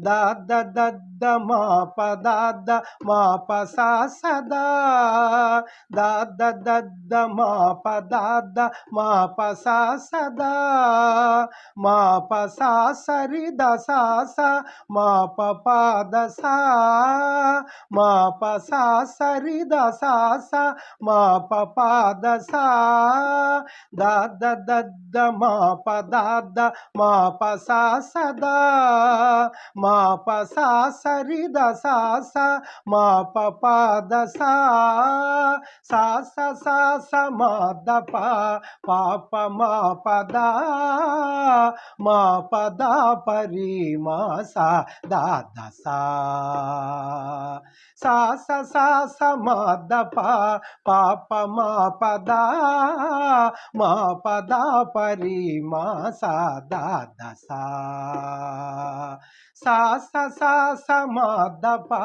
दा the the the मा प दा द मा प सा सा दा दा द द द मा प दा द मा प सा सा दा मा प सा सा रि द सा सा मा प प द सा मा प सा सा रि द सा सा मा प प द सा दा द द द मा प दा द मा प सा सा दा मा प सा सा रि द सा सा मा प प द सा सा सा सा सा मा द प पा प मा प दा मा प दा प रि मा सा दा द सा सा सा सा सा मा द प पा प मा प दा मा प दा प रि मा सा दा ద सा सा सा सा सा मा ద పా